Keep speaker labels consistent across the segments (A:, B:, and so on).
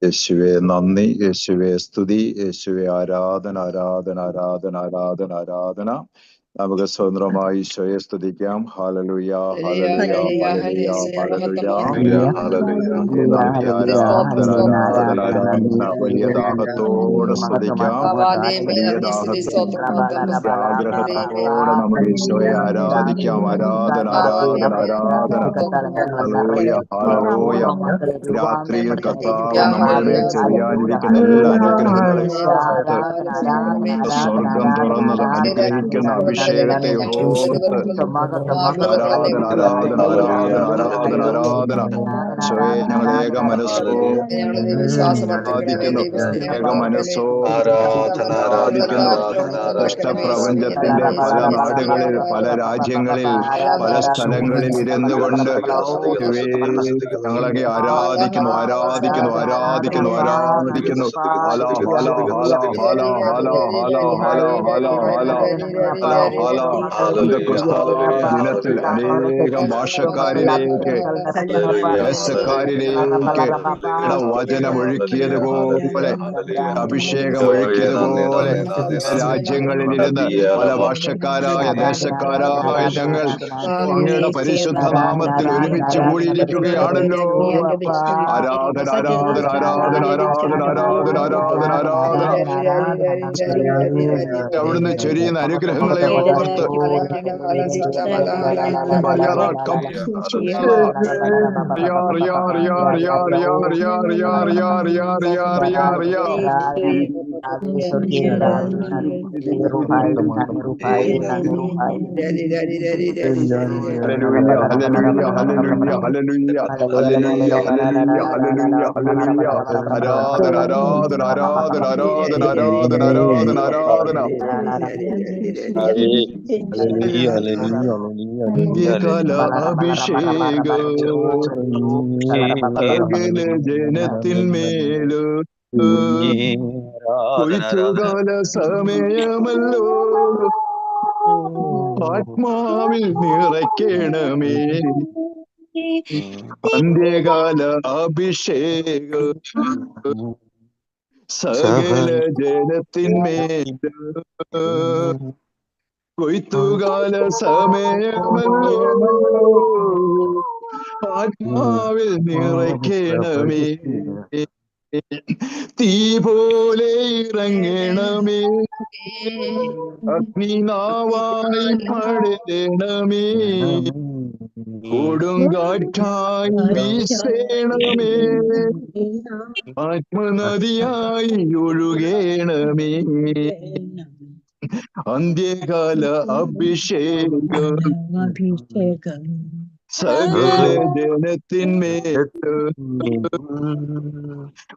A: യേശുവെ നന്ദി, യേശുവെ സ്തുതി, യേശുവെ ആരാധന, ആരാധന, ആരാധന, ആരാധന, ആരാധന. നമുക്ക് സ്വതന്ത്രമായി ഈശോയെ സ്തുതിക്കാം. Hallelujah, hallelujah, hallelujah, hallelujah, hallelujah. നന്ദി, ആരാധന, ആരാധന, ആരാധന. വലിയ ദാഹത്തോടെ സ്തുതിക്കാം. വലിയ ദാഹത്തോടെ ആഗ്രഹത്തോടെ നമുക്ക് ഈശോയെ ആരാധിക്കാം. ആരാധന, ആരാധന, ആരാധന. Hallelujah, hallelujah. രാത്രിയിൽ കർത്താവ് നമ്മുടെ മേൽ ചൊരിയാനിരിക്കുന്ന എല്ലാ അനുഗ്രഹങ്ങളെയും സ്വർഗം തുറന്നത് അനുഗ്രഹിക്കുന്ന അഭിഷേകത്തെ ഓർത്ത് ആരാധന, ആരാധന, ആരാധന, ആരാധന, ആരാധന. ഈശോയെ ഞങ്ങൾ ഏക മനസ്സോദിക്കുന്നു, ഏക മനസ്സോദിക്കുന്നു. ദുഷ്ടപ്രപഞ്ചത്തിന്റെ പല നാടുകളിൽ, പല രാജ്യങ്ങളിൽ, പല സ്ഥലങ്ങളിൽ ഇരുന്നുകൊണ്ട് ഞങ്ങളെ ആരാധിക്കുന്നു, ആരാധിക്കുന്നു, ആരാധിക്കുന്നു, ആരാധിക്കുന്നു. ഹല ഹല ഹല ഹല ഹല ഹല ഹല ഹല ഹല ഹല ഹല. ദിനത്തിൽ അനേകം ഭാഷക്കാരിലേക്ക്, ദേശക്കാരിലേക്ക് വചനമൊഴുക്കിയതുപോലെ, അഭിഷേകമൊഴുക്കിയതുപോലെ രാജ്യങ്ങളിലിരുന്ന് പല ഭാഷക്കാരായ ദേശക്കാരായ ഞങ്ങൾ അങ്ങയുടെ പരിശുദ്ധ നാമത്തിൽ ഒരുമിച്ച് കൂടിയിരിക്കുകയാണല്ലോ. ആരാധന, ആരാധന, ആരാധന, ആരാധന, ആരാധന, ആരാധന, ആരാധന. അവിടുന്ന് ചൊരിയുന്ന അനുഗ്രഹങ്ങളെ ഓർത്ത് ആരാധന, ആരാധന, ആരാധന, ആരാധന, ആരാധന, ആരാധന, ആരാധന. അഭിഷേകം ജനത്തിന്മേല് കൊയ്ത്തുകാല സമയമല്ലോ, ആത്മാവിൽ നിറയ്ക്കണമേ. അന്ത്യകാല അഭിഷേകം സകല ജനത്തിന്മേല് കൊയ്ത്തുകാല സമയമല്ലോ, ആത്മാവിൽ നിറയ്ക്കണമേ. തീ പോലെ ഇറങ്ങണമേ, അഗ്നിനാവായി പടരണമേ, കൊടുങ്കാറ്റായി വീശണമേ, ആത്മനദിയായി ഒഴുകണമേ. അന്ത്യകാല അഭിഷേകം സകല ജനത്തിന്മേൽ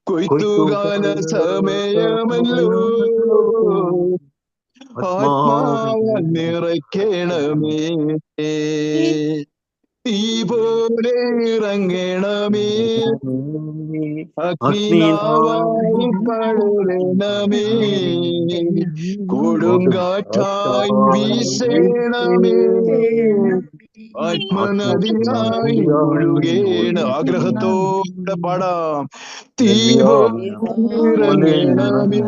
A: കൊയ്ത്തുകാല സമയമല്ലോ, ആത്മാവാൽ നിറയ്ക്കണമേ. തീ പോലെ ഇറങ്ങണമേ, അഗ്നിനാവായി പടരണമേ, കൊടുങ്കാറ്റായി വീശണമേ, ആത്മനദിയായി ഒഴുകേണ. ആഗ്രഹത്തോടെ പാടാം. തീ പോലെ ഇറങ്ങണമേ,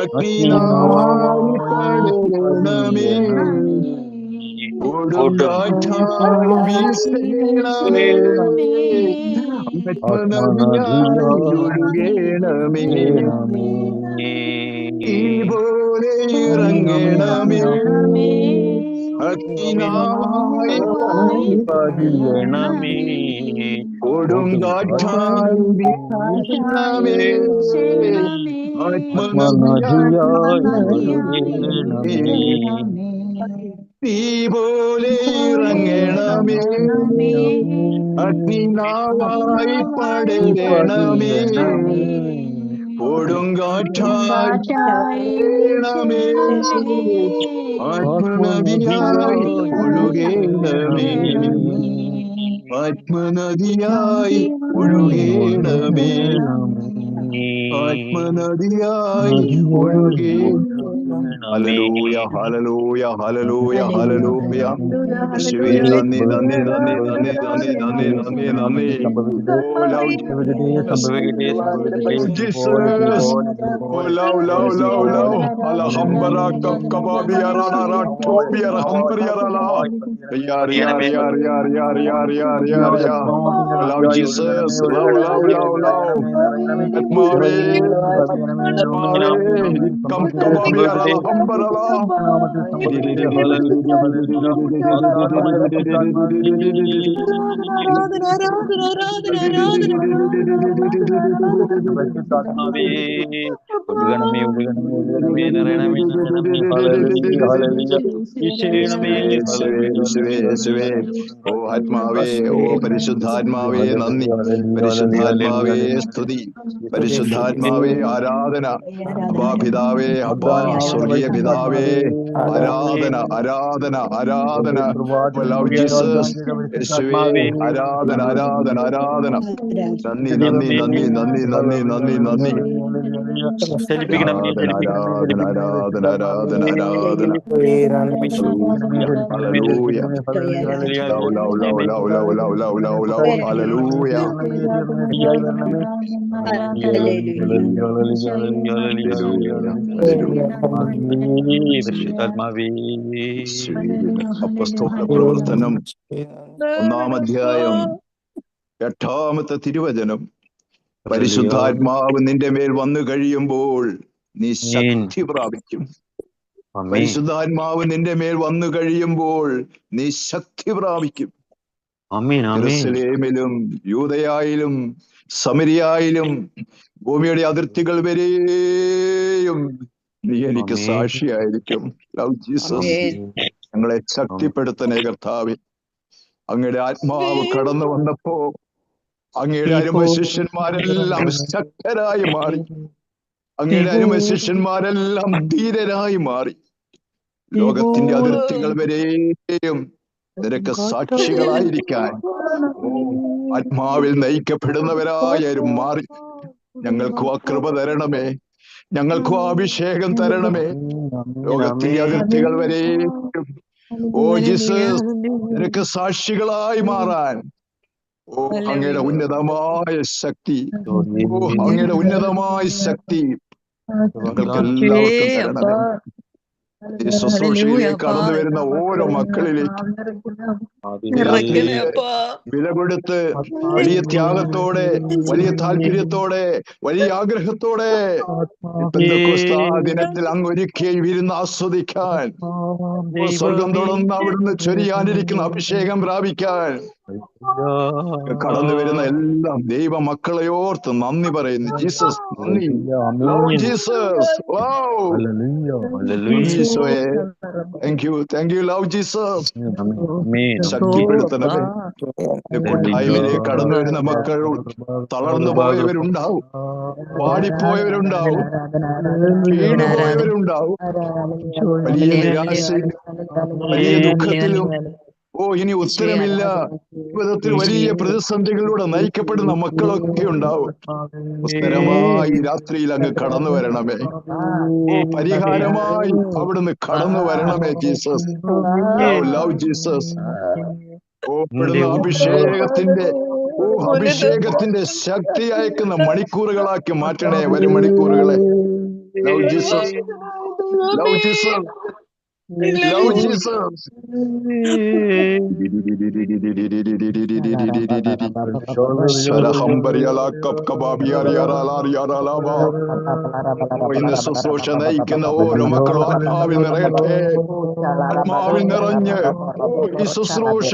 A: അഗ്നിനാവായി പടരണമേ, കൊടുങ്കാറ്റായി വീശണമേ, ആത്മനദിയായി ഒഴുകണമേ. തീ പോലെ ഇറങ്ങണമേ, അഗ്നിനാവായി പടരണമേ, കൊടുങ്കാറ്റായി വീശണമേ, ആത്മനദിയായി ഒഴുകണമേ. തീ പോലെ ഇറങ്ങണമേ, അഗ്നിനാവായി പടരണമേ, കൊടുങ്കാറ്റായി വീശണമേ, ആത്മനദിയായി ഒഴുകണമേ, ആത്മനദിയായി ഒഴുകേണമേ, ആത്മനദിയായി ഒഴുകേണമേ. Hallelujah hallelujah hallelujah hallelujah. യേശുവേ നന്ദി നന്ദി നന്ദി നന്ദി നന്ദി നന്ദി നന്ദി നന്ദി. Oh love Jesus, Jesus, oh love love love love. അലഹംബറ കബാബിയററ ടോബിയറ ഹംബറിയറല. യാർ യാർ യാർ യാർ യാർ യാർ യാർ യാർ യാർ. Love Jesus, love love love love. ആത്മാവേ ആത്മാവേ കം കബാബിയറല ഹംബറല. ഓ ആത്മാവേ, ഓ പരിശുദ്ധാത്മാവേ നന്ദി, പരിശുദ്ധാത്മാവേ സ്തുതി, പരിശുദ്ധാത്മാവേ ആരാധന. അബ്ബാ പിതാവേ, അബ്ബാ സ്വർഗീയ പിതാവേ, ആരാധന ആരാധന ആരാധന. ലവ് ജീസസ്, യേശുവേ ആരാധന ആരാധന ആരാധന. നന്ദി നന്ദി നന്ദി നന്ദി നന്ദി നന്ദി നന്ദി. ആരാധന ആരാധന ആരാധന ആരാധന ആരാധന. Hallelujah. Love love love love love love love love love. Hallelujah. അപ്പോസ്തല പ്രവർത്തനം 1-ാം അധ്യായം 8-ാമത്തെ തിരുവചനം. പരിശുദ്ധാത്മാവ് നിന്റെ മേൽ വന്നു കഴിയുമ്പോൾ നീ ശക്തി പ്രാപിക്കും. പരിശുദ്ധാത്മാവ് നിന്റെ മേൽ വന്നു കഴിയുമ്പോൾ നീ ശക്തി പ്രാപിക്കും. യെരൂശലേമിലും യൂദയായിലും സമരിയായിലും ഭൂമിയുടെ അതിർത്തികൾ വരെയും നീ എനിക്ക് സാക്ഷിയായിരിക്കും. ലവ് ജീസസ്, ഞങ്ങളെ ശക്തിപ്പെടുത്തണേ കർത്താവേ. അങ്ങയുടെ ആത്മാവ് കടന്നു വന്നപ്പോ അങ്ങയുടെ അരുമ ശിഷ്യന്മാരെല്ലാം ശക്തരായി മാറി. അങ്ങയുടെ അരുമ ശിഷ്യന്മാരെല്ലാം ധീരരായി മാറി. ലോകത്തിന്റെ അതിർത്തികൾ വരെയും നിനക്ക് സാക്ഷികളായിരിക്കാൻ ആത്മാവിൽ നയിക്കപ്പെടുന്നവരായും മാറി. ഞങ്ങൾക്കും ആ കൃപ തരണമേ, ഞങ്ങൾക്കും ആ അഭിഷേകം തരണമേ. ലോകത്തിന്റെ അതിർത്തികൾ വരെയും ഓ ജീസസ് നിനക്ക് സാക്ഷികളായി മാറാൻ ഓ അങ്ങയുടെ ഉന്നതമായ ശക്തി, ഓ അങ്ങയുടെ ഉന്നതമായ ശക്തി ഞങ്ങൾക്ക് എല്ലാവർക്കും തരണമേ. ഈ ശുശ്രൂഷയിലേക്ക് കടന്നു വരുന്ന ഓരോ മക്കളിലേക്ക് വില കൊടുത്ത് വലിയ ത്യാഗത്തോടെ, വലിയ താല്പര്യത്തോടെ, വലിയ ആഗ്രഹത്തോടെ ദിനത്തിൽ അങ്ങ് ഒരുക്കിയ വിരുന്ന് ആസ്വദിക്കാൻ, സ്വർഗം തുറന്ന് അവിടുന്ന് ചൊരിയാനിരിക്കുന്ന അഭിഷേകം പ്രാപിക്കാൻ കടന്നു വരുന്ന എല്ലാം ദൈവ മക്കളെ ഓർത്ത് നന്ദി പറയുന്നു. ജീസസ് നന്ദി. Jesus thank you love Jesus. ശക്തിപ്പെടുത്തണമേ. കൂട്ടായ്മയിലേക്ക് കടന്നു വരുന്ന മക്കൾ തളർന്നു പോയവരുണ്ടാവും, പാടിപ്പോയവരുണ്ടാവും, വീണുപോയവരുണ്ടാവും, വലിയ നിരാശയിലും വലിയ ദുഃഖത്തിലും ഓ ഇനി ഉത്തരമില്ല ജീവിതത്തിൽ വലിയ പ്രതിസന്ധികളിലൂടെ നയിക്കപ്പെടുന്ന മക്കളൊക്കെ ഉണ്ടാവും. ഉത്തരമായി രാത്രിയിൽ അങ്ങ് കടന്നു വരണമേ. ഓ പരിഹാരമായി അവിടുന്ന് കടന്നു വരണമേ ജീസസ്. Love Jesus. ഓ അഭിഷേകത്തിന്റെ ശക്തി അയക്കുന്ന മണിക്കൂറുകളാക്കി മാറ്റണേ വരും മണിക്കൂറുകളെ. Love Jesus, love Jesus, love Jesus. ഇന്ന് ശുശ്രൂഷ നയിക്കുന്ന ഓരോ മക്കളും ആത്മാവിൽ നിറയട്ടെ. ആത്മാവിൽ നിറഞ്ഞ് ഈ ശുശ്രൂഷ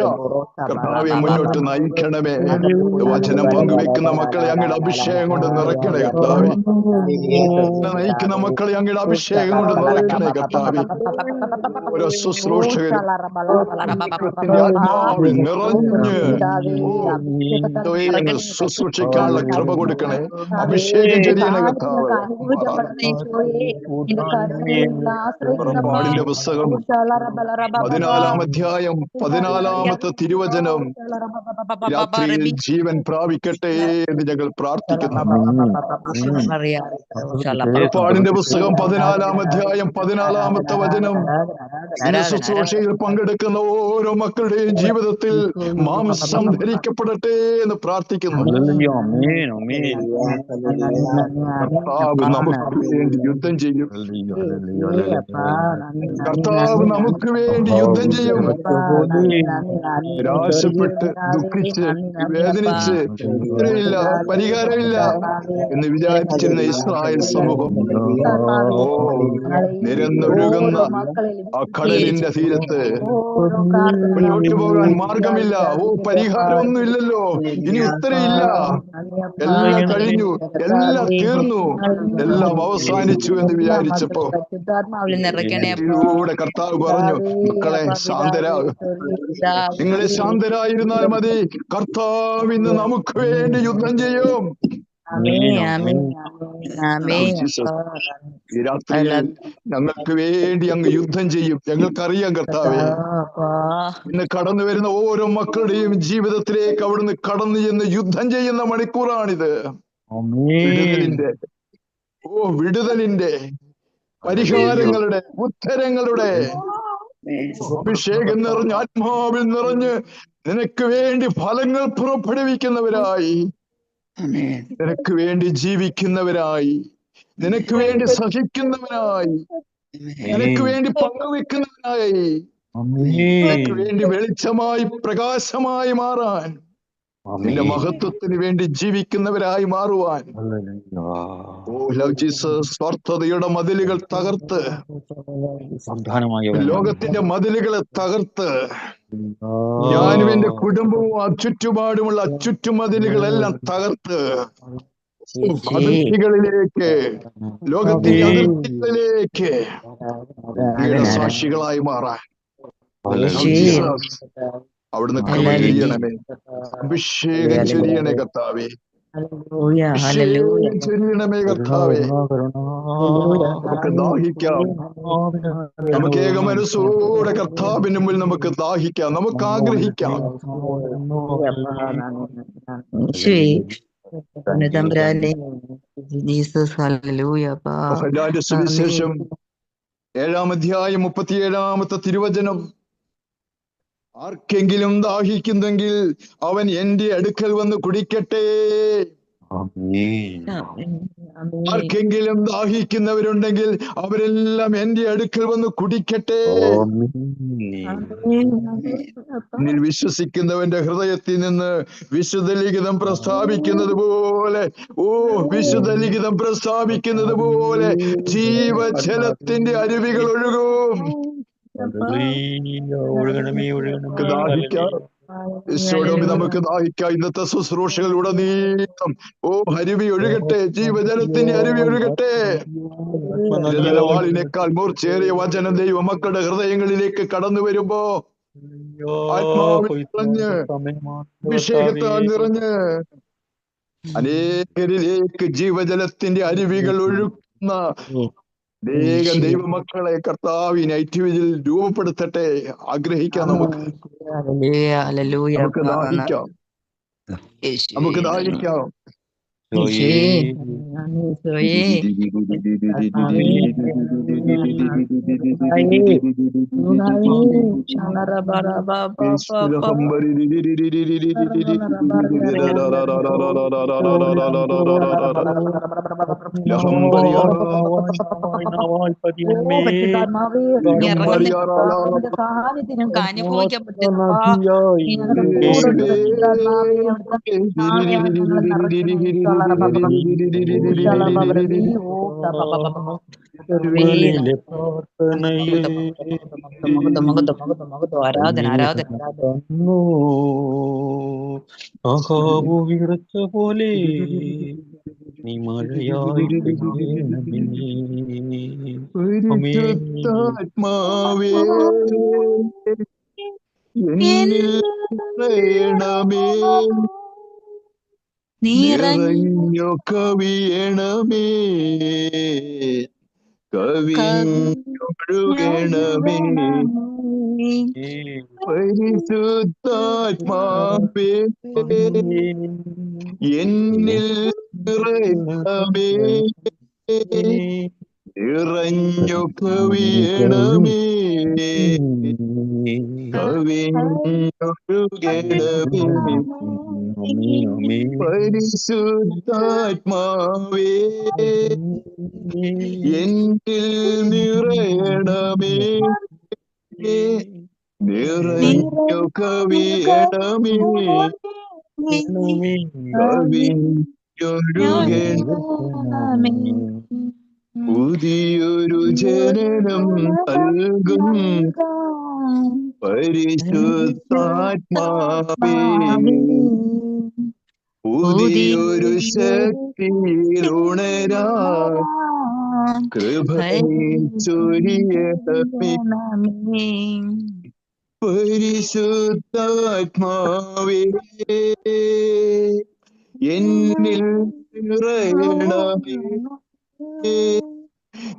A: കർത്താവെ മുന്നോട്ട് നയിക്കണമേ. വചനം പങ്കുവെക്കുന്ന മക്കളെ അങ്ങയുടെ അഭിഷേകം കൊണ്ട് നിറയ്ക്കണേ കർത്താവെ. നയിക്കുന്ന മക്കളെ അങ്ങയുടെ അഭിഷേകം കൊണ്ട് നിറയ്ക്കണേ കർത്താവെ. ഓരോ ശുശ്രൂഷകരും ദൈവത്തിന്റെ ആത്മാവിൽ നിറഞ്ഞ് അങ്ങ് ശുശ്രൂഷിക്കാനുള്ള കൃപ കൊടുക്കണേ. അഭിഷേകം ചെയ്യണേ കർത്താവ്. പുറപ്പാടിന്റെ പുസ്തകം 14-ാം അധ്യായം 14-ാമത്തെ തിരുവചനം, രാത്രിയിൽ ജീവൻ പ്രാപിക്കട്ടെ എന്ന് ഞങ്ങൾ പ്രാർത്ഥിക്കുന്നു. പുറപ്പാടിന്റെ പുസ്തകം 14-ാം അധ്യായം 14-ാമത്തെ വചനം, ഇന്ന് ശുശ്രൂഷയിൽ പങ്കെടുക്കുന്ന ഓരോ മക്കളുടെയും ജീവിതത്തിൽ മാംസം ധരിക്കപ്പെടട്ടെ എന്ന് പ്രാർത്ഥിക്കുന്നു. കർത്താവ് നമുക്ക് വേണ്ടി യുദ്ധം ചെയ്യും. കർത്താവ് നമുക്ക് വേണ്ടി യുദ്ധം ചെയ്യും. നിരാശപ്പെട്ട് ദുഃഖിച്ച് വേദനിച്ച് ഉത്തരവില്ല, പരിഹാരമില്ല എന്ന് വിചാരിച്ചിരുന്ന ഇസ്രായേൽ സമൂഹം നിരന്നൊഴുകുന്ന ആ കടലിന്റെ തീരത്ത് മുന്നോട്ട് പോകാൻ മാർഗമില്ല. പരിഹാരമൊന്നും ഇല്ലല്ലോ, ഇനി ഉത്തരയില്ല, എല്ലാം കഴിഞ്ഞു, എല്ലാം തീർന്നു, എല്ലാം അവസാനിച്ചു എന്ന് വിചാരിച്ചപ്പോ ഇതിലൂടെ കർത്താവ് പറഞ്ഞു, മക്കളെ ശാന്തരാകും, നിങ്ങളെ ശാന്തരായിരുന്നാൽ മതി, കർത്താവ് ഇന്ന് നമുക്ക് വേണ്ടി യുദ്ധം ചെയ്യും. ഈ രാത്രിയിൽ ഞങ്ങൾക്ക് വേണ്ടി അങ്ങ് യുദ്ധം ചെയ്യും. ഞങ്ങൾക്കറിയാം കർത്താവേ, ഇന്ന് കടന്നു വരുന്ന ഓരോ മക്കളുടെയും ജീവിതത്തിലേക്ക് അവിടുന്ന് കടന്നു ചെന്ന് യുദ്ധം ചെയ്യുന്ന മണിക്കൂറാണിത്. വിടുതലിന്റെ പരിഹാരങ്ങളുടെ ഉത്തരങ്ങളുടെ അഭിഷേകം നിറഞ്ഞ് ആത്മാവിൽ നിറഞ്ഞ് നിനക്ക് വേണ്ടി ഫലങ്ങൾ പുറപ്പെടുവിക്കുന്നവരായി, നിനക്ക് വേണ്ടി ജീവിക്കുന്നവരായി, നിനക്ക് വേണ്ടി സഹിക്കുന്നവനായി, നിനക്ക് വേണ്ടി പങ്കുവെക്കുന്നവനായി, നിനക്ക് വേണ്ടി വെളിച്ചമായി പ്രകാശമായി മാറാൻ, നിന്റെ മഹത്വത്തിന് വേണ്ടി ജീവിക്കുന്നവരായി മാറുവാൻ. ലവ് ജീസസ്, സ്വാർത്ഥതയുടെ മതിലുകൾ തകർത്ത്, ലോകത്തിന്റെ മതിലുകളെ തകർത്ത്, ഞാനും എന്റെ കുടുംബവും ചുറ്റുപാടുമുള്ള ചുറ്റുമതിലുകളെല്ലാം തകർത്ത് അതിർത്തികളിലേക്ക്, ലോകത്തിന്റെ അതിർത്തികളിലേക്ക് സാക്ഷികളായി മാറാൻ അവിടുന്ന് കൃപ ചൊരിയണമേ, അഭിഷേകം ചൊരിയണേ കർത്താവേ, അഭിഷേകം ചൊരിയണമേ കർത്താവേ. നമുക്ക് ദാഹിക്കാം, നമുക്ക് ഏക മനസ്സോടെ കർത്താവിന് മുമ്പിൽ നമുക്ക് ദാഹിക്കാം, നമുക്ക് ആഗ്രഹിക്കാം. സുവിശേഷം 7-ാം അധ്യായം 37-ാമത്തെ തിരുവചനം, ആർക്കെങ്കിലും ദാഹിക്കുന്നെങ്കിൽ അവൻ എന്റെ അടുക്കൽ വന്ന് കുടിക്കട്ടെ. ആർക്കെങ്കിലും ദാഹിക്കുന്നവരുണ്ടെങ്കിൽ അവരെല്ലാം എന്റെ അടുക്കൽ വന്ന് കുടിക്കട്ടെ. എന്നിൽ വിശ്വസിക്കുന്നവന്റെ ഹൃദയത്തിൽ നിന്ന് വിശുദ്ധ ലിഖിതം പ്രസ്താവിക്കുന്നത് പോലെ, വിശുദ്ധ ലിഖിതം പ്രസ്താവിക്കുന്നത് പോലെ ജീവജലത്തിന്റെ അരുവികൾ ഒഴുകും. നമുക്ക് ദാഹിക്കാം. ഇന്നത്തെ ശുശ്രൂഷകളുടനീളം അരുവി ഒഴുകട്ടെ, ജീവജലത്തിന്റെ അരുവി ഒഴുകട്ടെ. വാളിനേക്കാൾ മൂർച്ചയേറിയ വചനം ദൈവ മക്കളുടെ ഹൃദയങ്ങളിലേക്ക് കടന്നു വരുമ്പോ ആത്മാവിൽ നിറഞ്ഞ്, അഭിഷേകത്താൽ നിറഞ്ഞ് അനേകരിലേക്ക് ജീവജലത്തിന്റെ അരുവികൾ ഒഴുകുന്ന അനേകം ദൈവമക്കളെ കർത്താവ് നൈറ്റ് വിജിൽ രൂപപ്പെടുത്തട്ടെ. ആഗ്രഹിക്കാം, നമുക്ക് ദാഹിക്കാം, നമുക്ക് ദാഹിക്കാം.
B: അനുഭവിക്കാൻ പറ്റുന്ന
C: വിറച്ച പോലെ നീ മഴയായി
A: പരിശുദ്ധാത്മാവേ എന്നിൽ നിറയണമേ, നിറഞ്ഞു കവിയണമേ, കവിഞ്ഞൊഴുകണമേ. പരിശുദ്ധാത്മാവേ എന്നിൽ നിറയണമേ, നിറഞ്ഞു കവിയണമേ, കവിഞ്ഞൊഴുകണമേ. പരിശുദ്ധാത്മാവേ എന്നിൽ നിറയണമേ, നിറഞ്ഞു കവിയണമേ, കവിഞ്ഞൊഴുകണമേ. പുതിയൊരു ജനനം നൽകും പരിശുദ്ധാത്മാവേ, പുതിയൊരു ശക്തിയിലുണരാ കൃപയിൽ ചൊരിയണമേ. പരിശുദ്ധാത്മാവേ എന്നിൽ നിറയണമേ,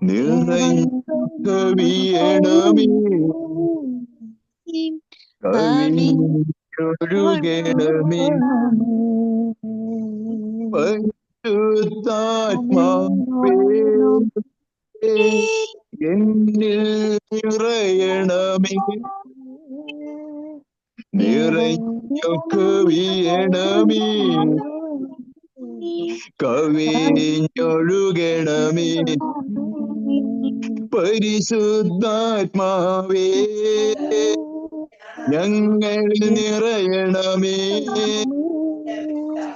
A: നിറഞ്ഞു കവിയണമേ, കവിഞ്ഞൊഴുകണമേ. പരിശുദ്ധാത്മാവേ എന്നിൽ നിറയണമേ, നിറഞ്ഞു കവിയണമേ, കവിഞ്ഞൊഴുകണമേ. പരിശുദ്ധാത്മാവേ ഞങ്ങളിൽ നിറയണമേ,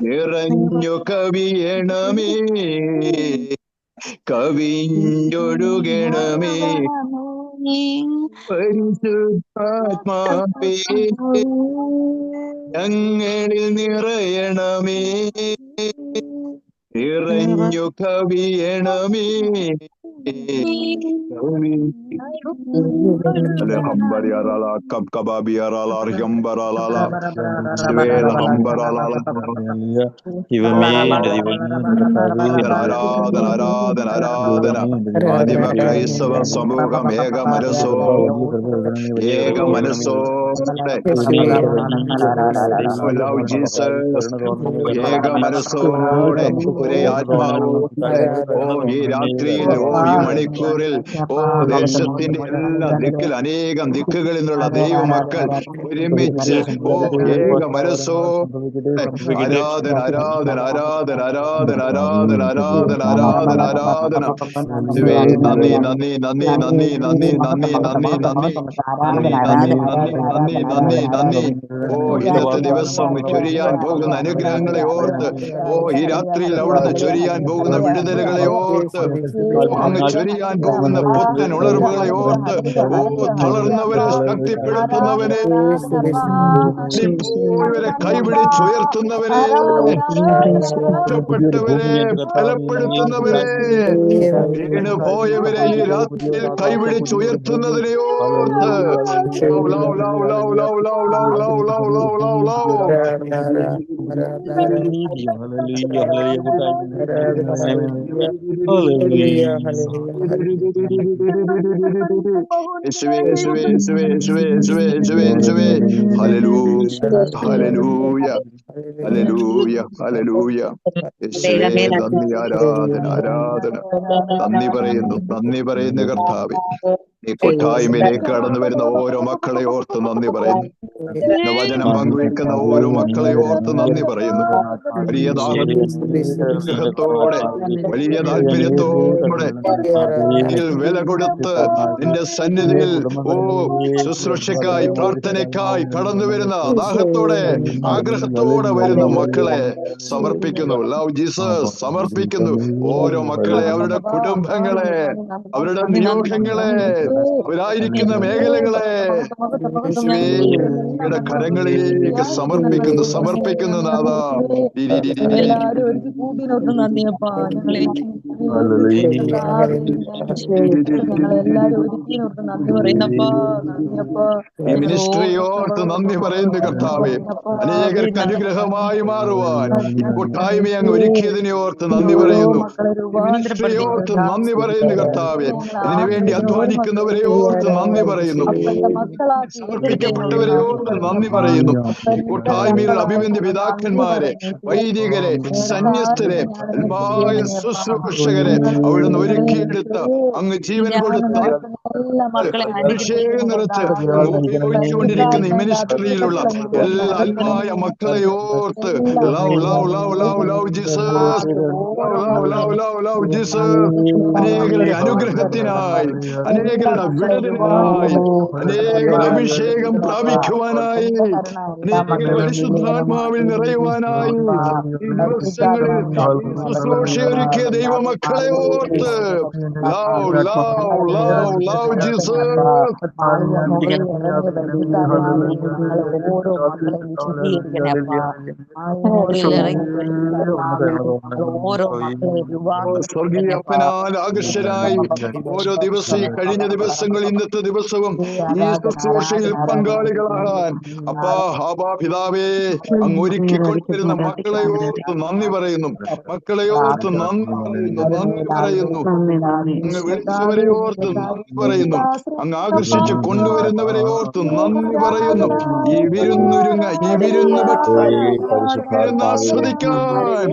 A: നിറഞ്ഞു കവിയണമേ, കവിഞ്ഞൊഴുകണമേ. പരിശുദ്ധാത്മാവേ ഞങ്ങളിൽ നിറയണമേ, നിറഞ്ഞു കവിയണമേ, ആദിമ ക്രൈസ്തവ സമൂഹം ഏക മനസ്സോടെ ഏക മനസ്സോടെ ഒരേ ആത്മാവോടെ ഈ രാത്രിയിൽ ഈ മണിക്കൂറിൽ ദേശത്തിന്റെ എല്ലാ ദിക്കിൽ അനേകം ദിക്കുകളിൽ നിന്നുള്ള ദൈവമക്കൾ ഒരുമിച്ച് ഏക മനസ്സോടെ ആരാധന ആരാധന ആരാധന ആരാധന ആരാധന ആരാധന ആരാധന ആരാധന. നന്ദി നന്ദി നന്ദി നന്ദി നന്ദി നന്ദി നന്ദി നന്ദി നന്ദി നന്ദി നന്ദി. ഇന്നത്തെ ദിവസം ചൊരിയാൻ പോകുന്ന അനുഗ്രഹങ്ങളെ ഓർത്ത്, ഈ രാത്രിയിൽ അവിടുന്ന് ചൊരിയാൻ പോകുന്ന വിടുതലുകളെ ഓർത്ത്, അങ്ങ് ചൊരിയാൻ പോകുന്ന പുത്തൻ ഉണർവുകളെ ഓർത്ത്, തളർന്നവരെ ശക്തിപ്പെടുത്തുന്നവനെ, ഇവരെ കൈപിടിച്ചുയർത്തുന്നവനെ, ഇഷ്ടപ്പെട്ടവരെ ബലപ്പെടുത്തുന്നവരെ, വീണുപോയവരെ ഈ രാത്രിയിൽ കൈപിടിച്ചുയർത്തുന്നതിനെ ഓർത്ത് നന്ദി പറയുന്നു, നന്ദി പറയുന്ന കർത്താവേ. ഈ കൂട്ടായ്മയിലേക്ക് കടന്നു വരുന്ന ഓരോ മക്കളെ ഓർത്ത് നന്ദി പറയുന്നു. വചനം പങ്കുവയ്ക്കുന്ന ഓരോ മക്കളെ ഓർത്ത് നന്ദി പറയുന്നു. വലിയ ആഗ്രഹത്തോടെ, വലിയ താല്പര്യത്തോടെ വില കൊടുത്ത് നിന്റെ സന്നിധിയിൽ ശുശ്രൂഷയ്ക്കായി, പ്രാർത്ഥനയ്ക്കായി കടന്നു വരുന്ന ദാഹത്തോടെ, ആഗ്രഹത്തോടെ വരുന്ന മക്കളെ സമർപ്പിക്കുന്നു. ലവ് ജീസസ് സമർപ്പിക്കുന്നു. ഓരോ മക്കളെ, അവരുടെ കുടുംബങ്ങളെ, അവരുടെ നിയോഗങ്ങളെ അവരായിരിക്കുന്ന മേഖലകളെ യേശുവേ അങ്ങയുടെ കരങ്ങളിലേക്ക് സമർപ്പിക്കുന്നു നാഥാ.
B: എല്ലാരും ഒരുക്കി കൂട്ടിനോട്ട് നന്ദിയപ്പാ. ഞങ്ങളെല്ലാരും ഒരുക്കിനോട്ട് നന്ദി പറയുന്നപ്പാ. നന്ദിയപ്പാ.
A: ഈ മിനിസ്ട്രി ഓർത്ത് നന്ദി പറയുന്നു കർത്താവേ. അനേകർക്ക് അനുഗ്രഹമായി മാറുവാൻ ഈ കൂട്ടായ്മയെ അങ്ങ് ഒരുക്കിയതിനെ ഓർത്ത് നന്ദി പറയുന്നു. മിനിസ്ട്രി ഓർത്ത് നന്ദി പറയുന്നു കർത്താവേ. ഇതിനുവേണ്ടി അധ്വാനിക്കുന്നവരെ ഓർത്ത് നന്ദി പറയുന്നു. സമർപ്പിക്കപ്പെട്ടവരെ ഓർത്ത് നന്ദി പറയുന്നു. ഈ കൂട്ടായ്മയിൽ അഭിവന്ദ്യ പിതാക്കന്മാരെ, വൈദികരെ, സന്യസ്തരെ, ശുശ്രൂഷകരെ അവിടുന്ന് ഒരുക്കിയെടുത്ത് അങ്ങ് ജീവൻ കൊടുത്ത അഭിഷേകം നിറച്ച് ഉപയോഗിച്ചുകൊണ്ടിരിക്കുന്ന ഈ മിനിസ്ട്രിയിലുള്ള എല്ലാ ആത്മായ മക്കളെ ഓർത്ത് അനേകരുടെ അനുഗ്രഹത്തിനായി, അനേകരുടെ വിടുതലിനായി, അനേകരുടെ അഭിഷേകം പ്രാപിക്കുവാനായി, അനേകരുടെ പരിശുദ്ധാത്മാവിൽ നിറയുവാനായി ഈ ദിവസങ്ങളിൽ ശുശ്രൂഷയൊരുക്കിയ ദൈവമക്കളെ ഓർത്ത് സ്വർഗീയപ്പനാൽ ആകർഷരായി ഓരോ ദിവസം, ഈ കഴിഞ്ഞ ദിവസങ്ങൾ, ഇന്നത്തെ ദിവസവും ഈ ശുശ്രൂഷയിൽ പങ്കാളികളാകാൻ അപ്പാ പിതാവേ അങ്ങ് ഒരുക്കിക്കൊണ്ടിരുന്ന മക്കളെ ഓർത്ത് നന്ദി പറയുന്നു. മക്കളെ ഓർത്ത് നന്ദി പറയുന്നു. അങ്ങ് വിളിച്ചവരെ ഓർത്ത് നന്ദി പറയുന്നു. അങ്ങ് ആകർഷിച്ച് കൊണ്ടുവരുന്നവരെ ഓർത്ത് നന്ദി പറയുന്നു. ഈ വിരുന്ന് ആസ്വദിക്കാൻ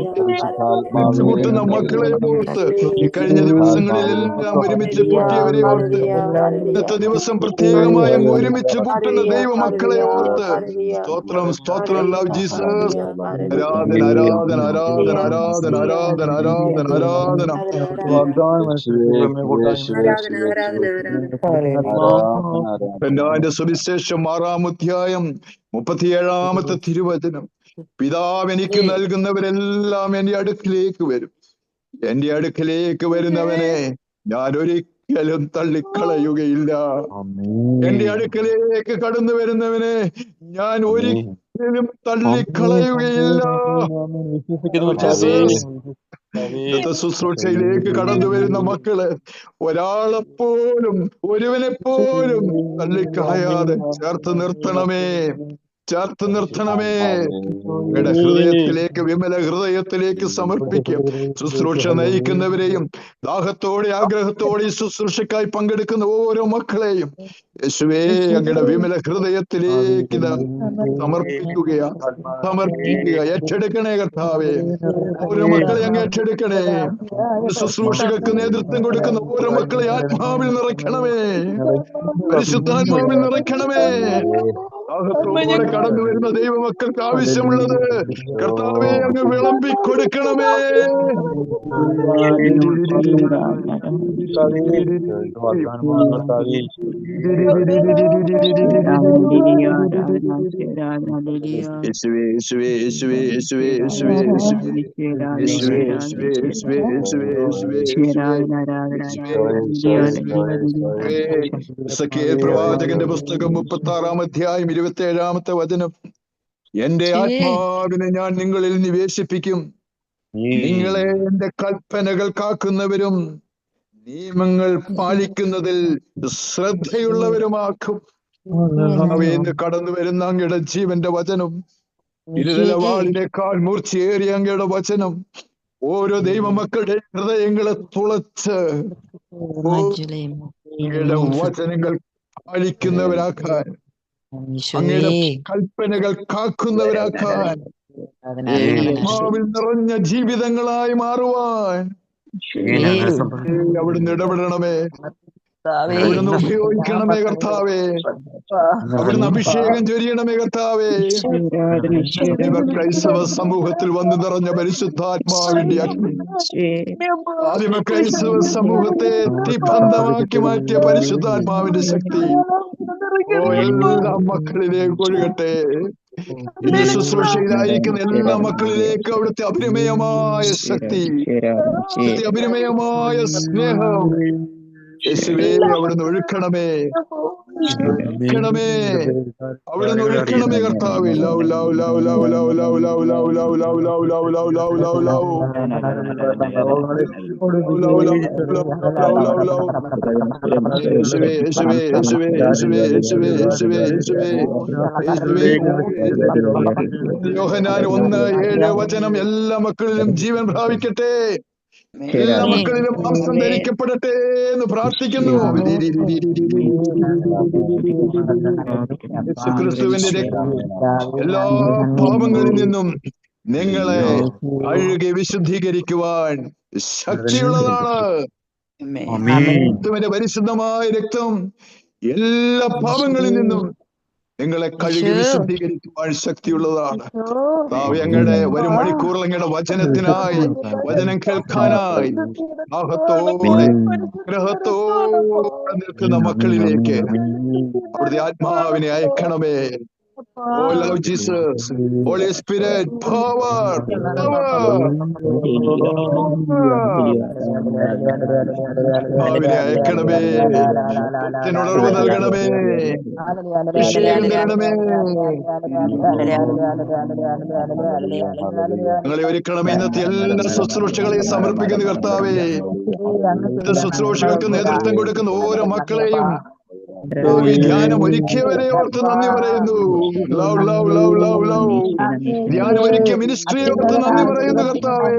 A: കൂട്ടുന്ന മക്കളെ ഓർത്ത്, ഈ കഴിഞ്ഞ ദിവസങ്ങളിലെല്ലാം ഒരുമിച്ച് കൂട്ടിയവരെ ഓർത്ത്, ഇന്നത്തെ ദിവസം പ്രത്യേകമായി അങ്ങ് ഒരുമിച്ച് കൂട്ടുന്ന ദൈവമക്കളെ ഓർത്ത് സ്തോത്രം, സ്തോത്രം. Love Jesus. ആരാധന, ആരാധന, ആരാധന, ആരാധന, ആരാധന, ആരാധന, ആരാധന. എന്റെ സുവിശേഷം 6-ാം അധ്യായം 37-ാമത്തെ തിരുവചനം. പിതാവ് എനിക്ക് നൽകുന്നവരെല്ലാം എന്റെ അടുക്കിലേക്ക് വരും. എന്റെ അടുക്കിലേക്ക് വരുന്നവനെ ഞാൻ ഒരിക്കലും തള്ളിക്കളയുകയില്ല. എന്റെ അടുക്കിലേക്ക് കടന്നു വരുന്നവനെ ഞാൻ ഒരിക്കലും തള്ളിക്കളയുകയില്ല. ഇന്നത്തെ ശുശ്രൂഷയിലേക്ക് കടന്നു വരുന്ന മക്കള് ഒരാളെപ്പോലും, ഒരുവനെപ്പോലും തള്ളിക്കളയാതെ ചേർത്ത് നിർത്തണമേ, ചേർത്ത് നിർത്തണമേ. അങ്ങയുടെ ഹൃദയത്തിലേക്ക്, വിമല ഹൃദയത്തിലേക്ക് സമർപ്പിക്കും. ശുശ്രൂഷ നയിക്കുന്നവരെയും ദാഹത്തോടെ, ആഗ്രഹത്തോടെ ഈ ശുശ്രൂഷക്കായി പങ്കെടുക്കുന്ന ഓരോ മക്കളെയും യേശുവേ അങ്ങയുടെ വിമല ഹൃദയത്തിലേക്ക് സമർപ്പിക്കുക. ഏറ്റെടുക്കണേ കർത്താവേ. ഓരോ മക്കളെ അങ്ങ് ഏറ്റെടുക്കണേ. ശുശ്രൂഷകൾക്ക് നേതൃത്വം കൊടുക്കുന്ന ഓരോ മക്കളെ ആത്മാവിൽ നിറയ്ക്കണമേ, പരിശുദ്ധാത്മാവിൽ നിറയ്ക്കണമേ. ദാഹത്തോടെ കടന്നു വരുന്ന ദൈവമക്കൾക്ക് ആവശ്യമുള്ളത് കർത്താവേ അങ്ങ് വിളമ്പിക്കൊടുക്കണമേ. പ്രവാചകന്റെ പുസ്തകം 36-ാം അധ്യായം 27-ാമത്തെ വചനം. എന്റെ ആത്മാവിനെ ഞാൻ നിങ്ങളിൽ നിവേശിപ്പിക്കും. നിങ്ങളെ എന്റെ കൽപ്പനകൾ കാക്കുന്നവരും നിയമങ്ങൾ പാലിക്കുന്നതിൽ ശ്രദ്ധയുള്ളവരുമാക്കും. കടന്നു വരുന്ന അങ്ങയുടെ ജീവന്റെ വചനം, ഇരുതലവാളിനേക്കാൾ മൂർച്ചയേറിയ അങ്ങയുടെ വചനം ഓരോ ദൈവമക്കളുടെ ഹൃദയങ്ങളെ തുളച്ച് അങ്ങയുടെ വചനങ്ങൾ പാലിക്കുന്നവരാക്കാൻ, അങ്ങയുടെ കൽപ്പനകൾ കാക്കുന്നവരാക്കാൻ, ആത്മാവിൽ നിറഞ്ഞ ജീവിതങ്ങളായി മാറുവാൻ അവിടുന്ന് ഇടപെടണമേ. അവിടുന്ന് ഉപയോഗിക്കണമേ കർത്താവേ. അവിടുന്ന് അഭിഷേകം ചൊരിയണമേ കർത്താവേ. ക്രൈസ്തവ സമൂഹത്തിൽ വന്നു നിറഞ്ഞ പരിശുദ്ധാത്മാവിന്റെ അഗ്നി, ആദിമ ക്രൈസ്തവ സമൂഹത്തെ തീബന്ധമാക്കി മാറ്റിയ പരിശുദ്ധാത്മാവിന്റെ ശക്തി എല്ലാ മക്കളിലേക്ക് ഒഴുകട്ടെ. ഇനി ശുശ്രൂഷയിലായിരിക്കുന്ന എല്ലാ മക്കളിലേക്ക് അവിടുത്തെ അഭിനമയമായ ശക്തി, അഭിനമയമായ സ്നേഹം, യേശുവേ അവിടുന്ന് ഒഴുക്കണമേ, ഒഴുക്കണമേ, അവിടുന്ന് ഒഴുക്കണമേ കർത്താവേ. Love love love love love love love love love love love love love love love love യേശുവേ യേശുവേ യേശുവേ യേശുവേ യേശുവേ യേശുവേ യേശുവേ യേശുവേ. യോഹന്നാൻ 1:7 എല്ലാ മക്കളിലും ജീവൻ പ്രാപിക്കട്ടെ, എല്ലാ മക്കളിലും മാംസം ധരിക്കപ്പെടട്ടെ എന്ന് പ്രാർത്ഥിക്കുന്നു. യേശുക്രിസ്തുവിന്റെ രക്തം എല്ലാ പാപങ്ങളിൽ നിന്നും നിങ്ങളെ കഴുകി വിശുദ്ധീകരിക്കുവാൻ ശക്തിയുള്ളതാണ്. ക്രിസ്തുവിന്റെ പരിശുദ്ധമായ രക്തം എല്ലാ പാപങ്ങളിൽ നിന്നും നിങ്ങളെ കഴുകി വിശുദ്ധീകരിക്കുവാൻ ശക്തിയുള്ളതാണ്. ഞങ്ങളുടെ വരും മണിക്കൂറിൽ അങ്ങയുടെ വചനത്തിനായി, വചനം കേൾക്കാനായി ആഹത്തോടെ ഗ്രഹത്തോടെ നിൽക്കുന്ന മക്കളിലേക്ക് അവിടുത്തെ ആത്മാവിനെ അയക്കണമേ. Oh Lord Jesus, Holy Spirit, power, ആത്മാവിനെ അയക്കണമേ, ഉണർവ് നൽകണമേ, അഭിഷേകം തരണമേ. ഞങ്ങളെ ഒരുക്കണമേ. ഇന്നത്തെ എല്ലാ ശുശ്രൂഷകളെയും സമർപ്പിക്കുന്ന കർത്താവേ, ഇന്നത്തെ ശുശ്രൂഷകൾക്ക് നേതൃത്വം കൊടുക്കുന്ന ഓരോ മക്കളെയും ഈ ധ്യാനം ഒരുക്കിയവരെ ഓർത്ത് നന്ദി പറയുന്നു. Love love love love love ധ്യാനം ഒരുക്കിയ മിനിസ്ട്രിയെ ഓർത്ത് നന്ദി പറയുന്നു കർത്താവേ.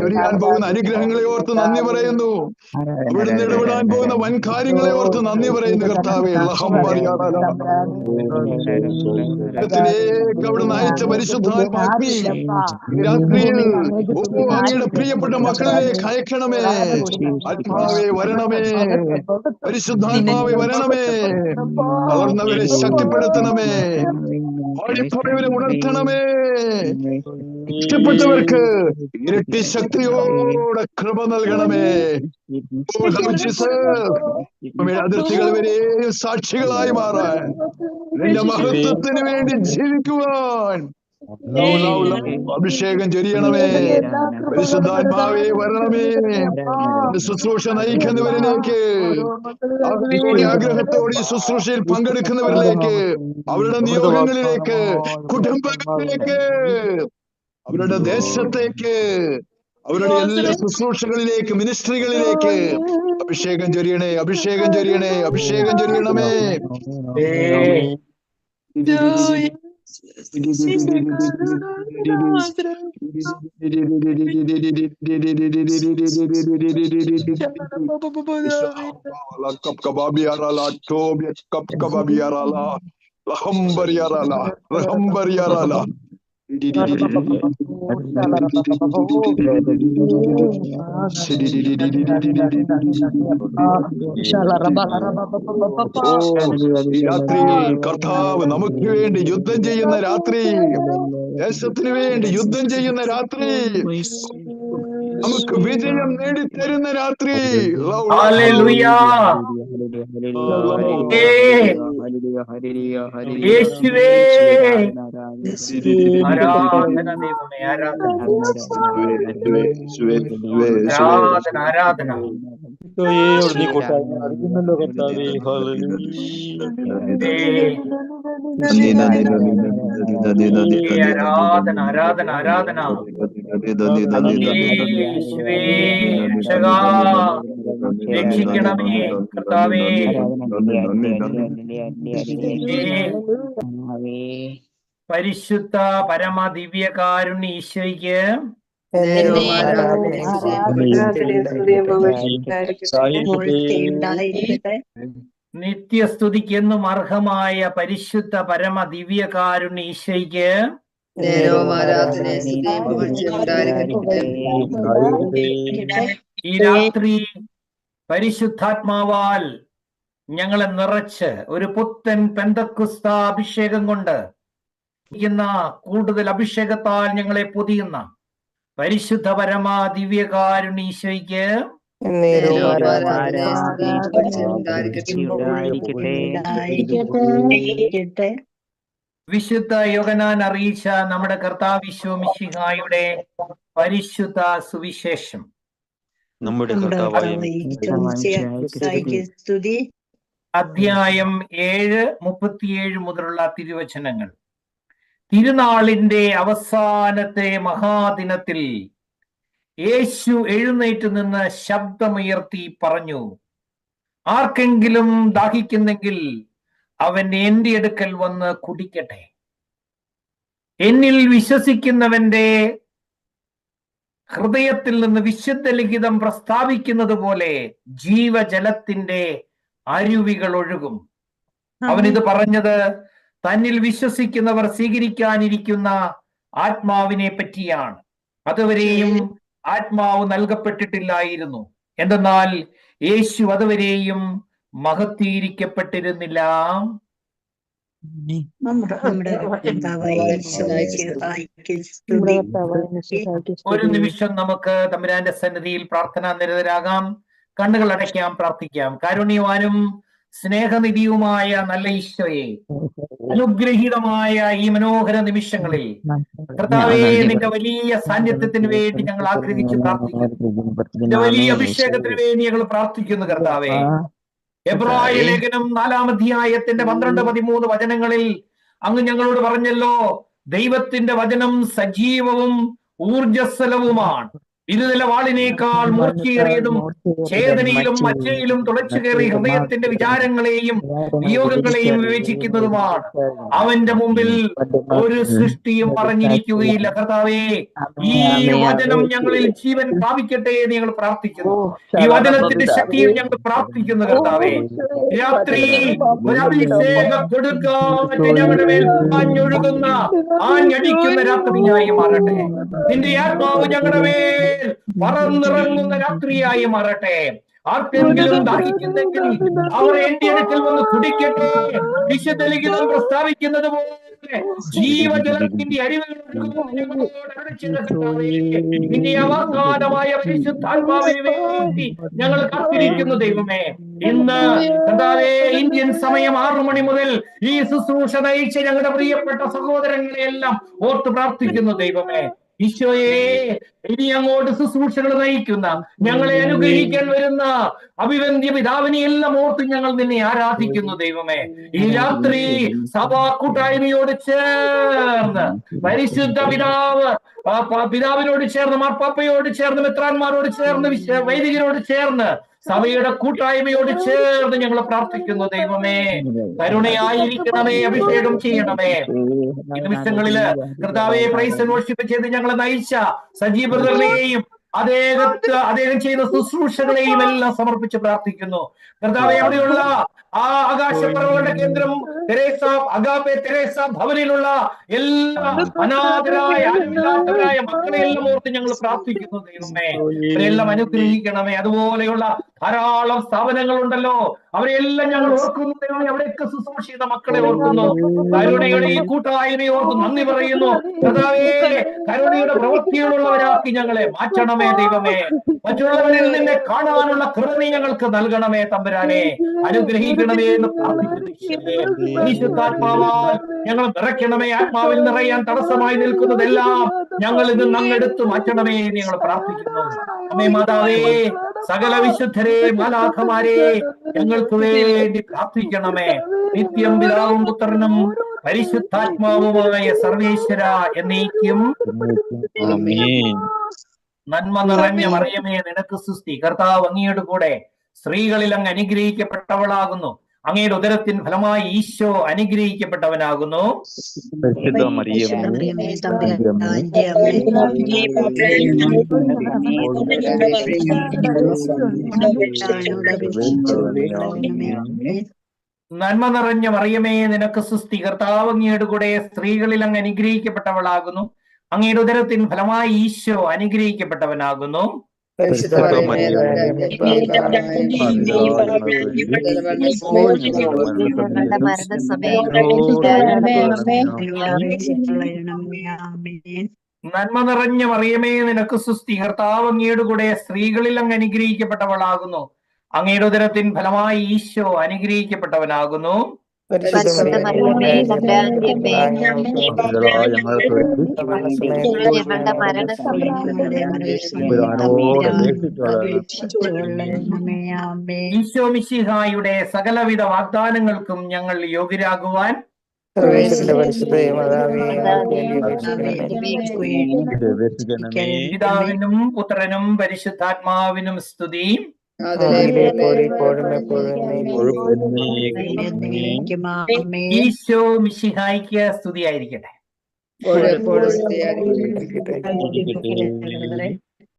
A: ചൊരിയാൻ പോകുന്ന അനുഗ്രഹങ്ങളെ ഓർത്ത് നന്ദി പറയുന്നു. അവിടുന്ന് ഇടപെടാൻ പോകുന്ന വൻ കാര്യങ്ങളെ ഓർത്ത് നന്ദി പറയുന്നു കർത്താവേ. ത്തിലേക്ക് അവിടുന്ന് അയച്ച പരിശുദ്ധാത്മാഗ്നി രാത്രിയിൽ അങ്ങയുടെ പ്രിയപ്പെട്ട മക്കളിലേക്ക് അയക്കണമേ. ആത്മാവേ വരണമേ, പരിശുദ്ധാത്മാവേ വരണമേ, വളർന്നവരെ ശക്തിപ്പെടുത്തണമേ, ഓടിപ്പോയവരെ ഉണർത്തണമേ, ഇഷ്ടപ്പെട്ടവർക്ക് ഇരട്ടി ശക്തിയോടെ കൃപ നൽകണമേ. അതിർത്തികൾ വരെയും സാക്ഷികളായി മാറാൻ, നിന്റെ മഹത്വത്തിന് വേണ്ടി ജീവിക്കുവാൻ അഭിഷേകം ചൊരിയണമേ. പരിശുദ്ധാത്മാവേ വരണമേ, ശുശ്രൂഷ നയിക്കുന്നവരിലേക്ക്, ആഗ്രഹത്തോടെ ഈ ശുശ്രൂഷയിൽ പങ്കെടുക്കുന്നവരിലേക്ക്, അവരുടെ നിയോഗങ്ങളിലേക്ക്, കുടുംബങ്ങളിലേക്ക്, അവരുടെ ദേശത്തേക്ക്, അവരുടെ എല്ലാ ശുശ്രൂഷകളിലേക്ക്, മിനിസ്ട്രികളിലേക്ക് അഭിഷേകം ചൊരിയണേ, അഭിഷേകം ചൊരിയണേ, അഭിഷേകം ചൊരിയണമേ. രാത്രി കർത്താവ് നമുക്ക് വേണ്ടി യുദ്ധം ചെയ്യുന്ന രാത്രി, ദേശത്തിന് വേണ്ടി യുദ്ധം ചെയ്യുന്ന രാത്രി, നമുക്ക് വിജയം നേടിത്തരുന്ന രാത്രി.
C: രക്ഷിക്കണമേ കർത്താവേ. പരിശുദ്ധ പരമ ദിവ്യകാരുണ്യ ഈശോയ്ക്ക് നിത്യസ്തുതിക്കെന്നും അർഹമായ പരിശുദ്ധ പരമ ദിവ്യകാരുണ്യ ഈശോയ്ക്ക് ഈ രാത്രി പരിശുദ്ധാത്മാവാൽ ഞങ്ങളെ നിറച്ച് ഒരു പുത്തൻ പെന്തക്കുസ്ത അഭിഷേകം കൊണ്ട് കൂടുതൽ അഭിഷേകത്താൽ ഞങ്ങളെ പൊതിയുന്ന പരിശുദ്ധ പരമ ദിവ്യകാരുണ്യ ഈശോയ്ക്ക് വിശുദ്ധ യോഹന്നാൻ അറിയിച്ച നമ്മുടെ കർത്താവ് ഈശോ മിശിഹായുടെ പരിശുദ്ധ സുവിശേഷം.
D: നമ്മുടെ സ്തുതി.
C: അധ്യായം 7 37 മുതലുള്ള തിരുവചനങ്ങൾ. തിരുനാളിന്റെ അവസാനത്തെ മഹാദിനത്തിൽ യേശു എഴുന്നേറ്റ് നിന്ന് ശബ്ദമുയർത്തി പറഞ്ഞു, ആർക്കെങ്കിലും ദാഹിക്കുന്നെങ്കിൽ അവൻ എന്റെ അടുക്കൽ വന്ന് കുടിക്കട്ടെ. എന്നിൽ വിശ്വസിക്കുന്നവന്റെ ഹൃദയത്തിൽ നിന്ന് വിശുദ്ധ ലിഖിതം പ്രസ്താവിക്കുന്നത് പോലെ ജീവജലത്തിന്റെ അരുവികൾ ഒഴുകും. അവനിത് പറഞ്ഞത് തന്നിൽ വിശ്വസിക്കുന്നവർ സ്വീകരിക്കാനിരിക്കുന്ന ആത്മാവിനെ പറ്റിയാണ്. അതുവരെയും ആത്മാവ് നൽകപ്പെട്ടിട്ടില്ലായിരുന്നു. എന്തെന്നാൽ യേശു അതുവരെയും മഹത്വീകരിക്കപ്പെട്ടിരുന്നില്ല. ഒരു നിമിഷം നമുക്ക് തമ്പുരാന്റെ സന്നിധിയിൽ പ്രാർത്ഥനാ നിരതരാകാം. കണ്ണുകൾ അടയ്ക്കാം, പ്രാർത്ഥിക്കാം. കാരുണ്യവാനും സ്നേഹനിധിയുമായ നല്ല ഈശോയെ, അനുഗ്രഹീതമായ ഈ മനോഹര നിമിഷങ്ങളിൽ കർത്താവേ, നിന്റെ വലിയ സാന്നിധ്യത്തിന് വേണ്ടി ഞങ്ങൾ ആഗ്രഹിച്ച് പ്രാർത്ഥിക്കുന്നു. നിന്റെ വലിയ അഭിഷേകത്തിന് വേണ്ടി ഞങ്ങൾ പ്രാർത്ഥിക്കുന്നു കർത്താവേ. എബ്രായ ലേഖനം 4-ാം അധ്യായത്തിന്റെ 12-13 വചനങ്ങളിൽ അങ്ങ് ഞങ്ങളോട് പറഞ്ഞല്ലോ, ദൈവത്തിന്റെ വചനം സജീവവും ഊർജസ്വലവുമാണ്, ഇരുനില വാളിനേക്കാൾ മൂർച്ചയേറിയതും ചേതനയിലും മജ്ജയിലും തുളച്ചു കയറി ഹൃദയത്തിന്റെ വിചാരങ്ങളെയും വിയോഗങ്ങളെയും വിവേചിക്കുന്നതുമാണ്. അവന്റെ മുമ്പിൽ ഒരു സൃഷ്ടിയും പറഞ്ഞിരിക്കുകയില്ല. കർത്താവേ, ഈ വചനം ഞങ്ങളിൽ ജീവൻ പ്രാപിക്കട്ടെ എന്ന് ഞങ്ങൾ പ്രാർത്ഥിക്കുന്നു. ഈ വചനത്തിന്റെ ശക്തിയിൽ ഞങ്ങൾ പ്രാർത്ഥിക്കുന്നു കർത്താവേ. രാത്രി ഒരു അഭിഷേക കൊടുക്കാറ്റ് ഞങ്ങളുടെ മേൽ ആഞ്ഞൊഴുകുന്ന ആഞ്ഞടിക്കുന്ന രാത്രിയായി മാറട്ടെ. നിന്റെ ആത്മാവ് ഞങ്ങളുടെ മേൽ പറന്നിറങ്ങുന്ന രാത്രിയായി മാറട്ടെ. ആർക്കെങ്കിലും ദാഹിക്കുന്നെങ്കിൽ അവർ എന്റെ അടുക്കൽ വന്ന് കുടിക്കട്ടെ. വിശുദ്ധ ലിഖിതം പ്രസ്താവിക്കുന്നത് പോലെ ജീവജലത്തിന്റെ അരുവികൾ നിന്റെ അവസാനമായ പരിശുദ്ധാത്മാവിന് വേണ്ടി ഞങ്ങൾ കാത്തിരിക്കുന്നു ദൈവമേ. ഇന്ന് കർത്താവേ, ഇന്ത്യൻ സമയം 6 മണി മുതൽ ഈ ശുശ്രൂഷ നയിച്ച ഞങ്ങളുടെ പ്രിയപ്പെട്ട സഹോദരങ്ങളെയെല്ലാം ഓർത്ത് പ്രാർത്ഥിക്കുന്നു ദൈവമേ. ഈശോയെ, ഇനി അങ്ങോട്ട് ശുശ്രൂഷകൾ നയിക്കുന്ന, ഞങ്ങളെ അനുഗ്രഹിക്കാൻ വരുന്ന അഭിവന്ദ്യ പിതാവിനെ എല്ലാം ഓർത്ത് ഞങ്ങൾ നിന്നെ ആരാധിക്കുന്നു ദൈവമേ. ഈ രാത്രി സഭാ കൂട്ടായ്മയോട് ചേർന്ന് പരിശുദ്ധ പിതാവിനോട് ചേർന്ന്, മാർപ്പാപ്പയോട് ചേർന്ന്, മെത്രാന്മാരോട് ചേർന്ന്, വൈദികരോട് ചേർന്ന്, സഭയുടെ കൂട്ടായ്മയോട് ചേർന്ന് ഞങ്ങൾ പ്രാർത്ഥിക്കുന്നു ദൈവമേ. കരുണയായിരിക്കണമേ, അഭിഷേകം ചെയ്യണമേ. ഈ നിമിഷങ്ങളില് കർത്താവെ, പ്രൈസ് ആൻഡ് വർഷിപ്പ് ചെയ്ത് ഞങ്ങളെ നയിച്ച സജീവ ബ്രദറിനെയും അദ്ദേഹം ചെയ്ത ശുശ്രൂഷകളെയും എല്ലാം സമർപ്പിച്ച് പ്രാർത്ഥിക്കുന്നു കർത്താവെ. അവിടെയുള്ള ആ ആകാശപ്പറവുകളുടെ കേന്ദ്രം അഗാപെ തെരേസ ഭവനിലുള്ള എല്ലാ അനാഥരായ ആരുമില്ലാത്തവരായ മക്കളെയെല്ലാം ഓർത്ത് ഞങ്ങൾ പ്രാർത്ഥിക്കുന്നു ദൈവമേ. അവരെല്ലാം അനുഗ്രഹിക്കണമേ. അതുപോലെയുള്ള ധാരാളം സ്ഥാപനങ്ങളുണ്ടല്ലോ, അവരെല്ലാം ഞങ്ങൾ ഓർക്കുന്നു ദൈവമേ. അവിടെയൊക്കെ ശുശ്രൂഷ ചെയ്ത മക്കളെ ഓർക്കുന്നു. കരുണയുടെ ഈ കൂട്ടായ്മയെ ഓർത്ത് നന്ദി പറയുന്നു കർത്താവേ. കരുണയുടെ പ്രവൃത്തികളുള്ളവരാക്കി ഞങ്ങളെ മാറ്റണമേ ദൈവമേ. മറ്റുള്ളവരിൽ നിന്നെ കാണാനുള്ള കൃപ ഞങ്ങൾക്ക് നൽകണമേ തമ്പുരാനെ. അനുഗ്രഹിക്കണമേ എന്ന് പ്രാർത്ഥിക്കുന്നു. വിശുദ്ധാത്മാവാൽ ഞങ്ങൾ നിറയ്ക്കണമേ. ആത്മാവിൽ നിറയാൻ തടസ്സമായി നിൽക്കുന്നതെല്ലാം ഞങ്ങൾ ഇത് നന്നെടുത്ത് മാറ്റണമേ എന്ന് ഞങ്ങൾ പ്രാർത്ഥിക്കുന്നു. അമ്മേ മാതാവേ, സകല വിശുദ്ധരെ, മാലാഖമാരെ ഞങ്ങൾക്ക് വേണ്ടി പ്രാർത്ഥിക്കണമേ. നിത്യം പിതാവും പുത്രനും പരിശുദ്ധാത്മാവുമായ സർവേശ്വര എന്നേക്കും. നന്മ നിറഞ്ഞ മറിയമേ, നിനക്ക് സ്തുതി. കർത്താവ് അങ്ങയുടെ കൂടെ സ്ത്രീകളിൽ അങ്ങ് അനുഗ്രഹിക്കപ്പെട്ടവളാകുന്നു. അങ്ങയുടെ ഉദരത്തിൻ ഫലമായി ഈശോ അനുഗ്രഹിക്കപ്പെട്ടവനാകുന്നു. നന്മ നിറഞ്ഞ മറിയമേ, നിനക്ക് സ്തുതി. കർത്താവ് അങ്ങയുടെ കൂടെ സ്ത്രീകളിൽ അങ്ങ് അനുഗ്രഹിക്കപ്പെട്ടവളാകുന്നു. അങ്ങയുടെ ഉദരത്തിൻ ഫലമായി ഈശോ അനുഗ്രഹിക്കപ്പെട്ടവനാകുന്നു. നന്മ നിറഞ്ഞ മറിയമേ, നിനക്ക് സ്തുതി. കർത്താവ് അങ്ങയുടെ കൂടെ സ്ത്രീകളിൽ അങ്ങ് അനുഗ്രഹിക്കപ്പെട്ടവളാകുന്നു. അങ്ങയുടെ ഉദരത്തിൻ ഫലമായി ഈശോ അനുഗ്രഹിക്കപ്പെട്ടവനാകുന്നു.
E: പരിശുദ്ധ മറിയമേ തമ്പുരാന്റെ അമ്മേ,
F: പാപികളായ ഞങ്ങൾക്ക് വേണ്ടി
E: ഞങ്ങളുടെ മരണസമയത്ത്
F: തമ്പുരാനോട് അപേക്ഷിച്ചുകൊള്ളണമേ.
C: ഈശോ മിശിഹായുടെ സകലവിധ വാഗ്ദാനങ്ങൾക്കും ഞങ്ങൾ യോഗ്യരാകുവാൻ
G: സർവേശ്വരന്റെ പരിശുദ്ധ മാതാവേ,
F: അപേക്ഷിക്കണമേ.
C: പിതാവിനും പുത്രനും പരിശുദ്ധാത്മാവിനും സ്തുതി. ഈശോ മിശിഹായ്ക്ക് സ്തുതിയായിരിക്കട്ടെ.